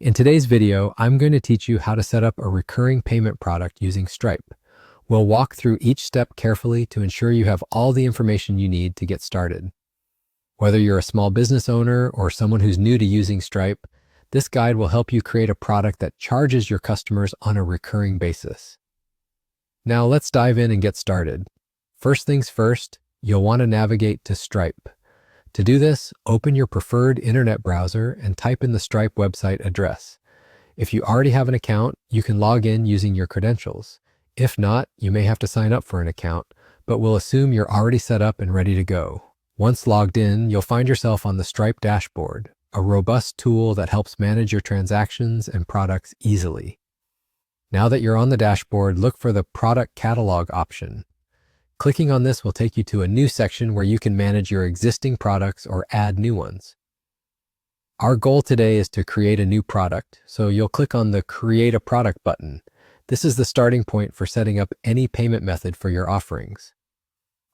In today's video, I'm going to teach you how to set up a recurring payment product using Stripe. We'll walk through each step carefully to ensure you have all the information you need to get started. Whether you're a small business owner or someone who's new to using Stripe, this guide will help you create a product that charges your customers on a recurring basis. Now let's dive in and get started. First things first, you'll want to navigate to Stripe. To do this, open your preferred internet browser and type in the Stripe website address. If you already have an account, you can log in using your credentials. If not, you may have to sign up for an account, but we'll assume you're already set up and ready to go. Once logged in, you'll find yourself on the Stripe dashboard, a robust tool that helps manage your transactions and products easily. Now that you're on the dashboard, look for the Product Catalog option. Clicking on this will take you to a new section where you can manage your existing products or add new ones. Our goal today is to create a new product, so you'll click on the Create a Product button. This is the starting point for setting up any payment method for your offerings.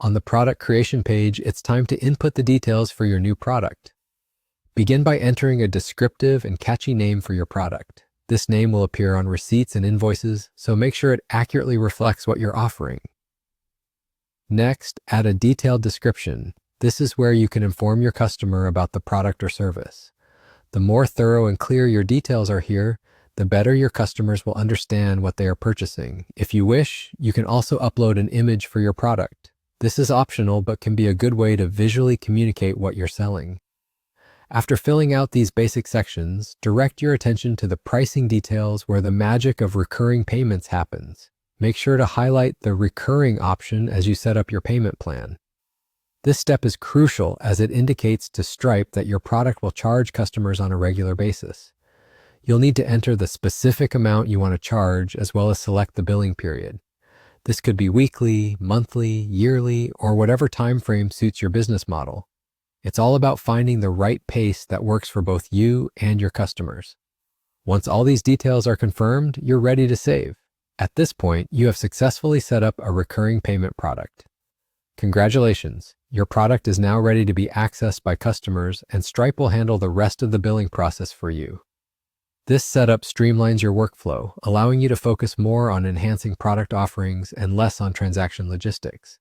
On the product creation page, it's time to input the details for your new product. Begin by entering a descriptive and catchy name for your product. This name will appear on receipts and invoices, so make sure it accurately reflects what you're offering. Next, add a detailed description. This is where you can inform your customer about the product or service. The more thorough and clear your details are here, the better your customers will understand what they are purchasing. If you wish, you can also upload an image for your product. This is optional, but can be a good way to visually communicate what you're selling. After filling out these basic sections, direct your attention to the pricing details where the magic of recurring payments happens. Make sure to highlight the recurring option as you set up your payment plan. This step is crucial as it indicates to Stripe that your product will charge customers on a regular basis. You'll need to enter the specific amount you want to charge as well as select the billing period. This could be weekly, monthly, yearly, or whatever time frame suits your business model. It's all about finding the right pace that works for both you and your customers. Once all these details are confirmed, you're ready to save. At this point, you have successfully set up a recurring payment product. Congratulations, your product is now ready to be accessed by customers, and Stripe will handle the rest of the billing process for you. This setup streamlines your workflow, allowing you to focus more on enhancing product offerings and less on transaction logistics.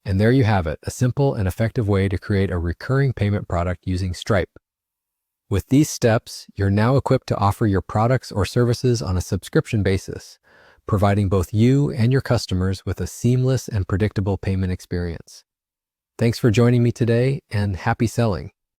And there you have it, a simple and effective way to create a recurring payment product using Stripe. With these steps, you're now equipped to offer your products or services on a subscription basis, providing both you and your customers with a seamless and predictable payment experience. Thanks for joining me today, and happy selling.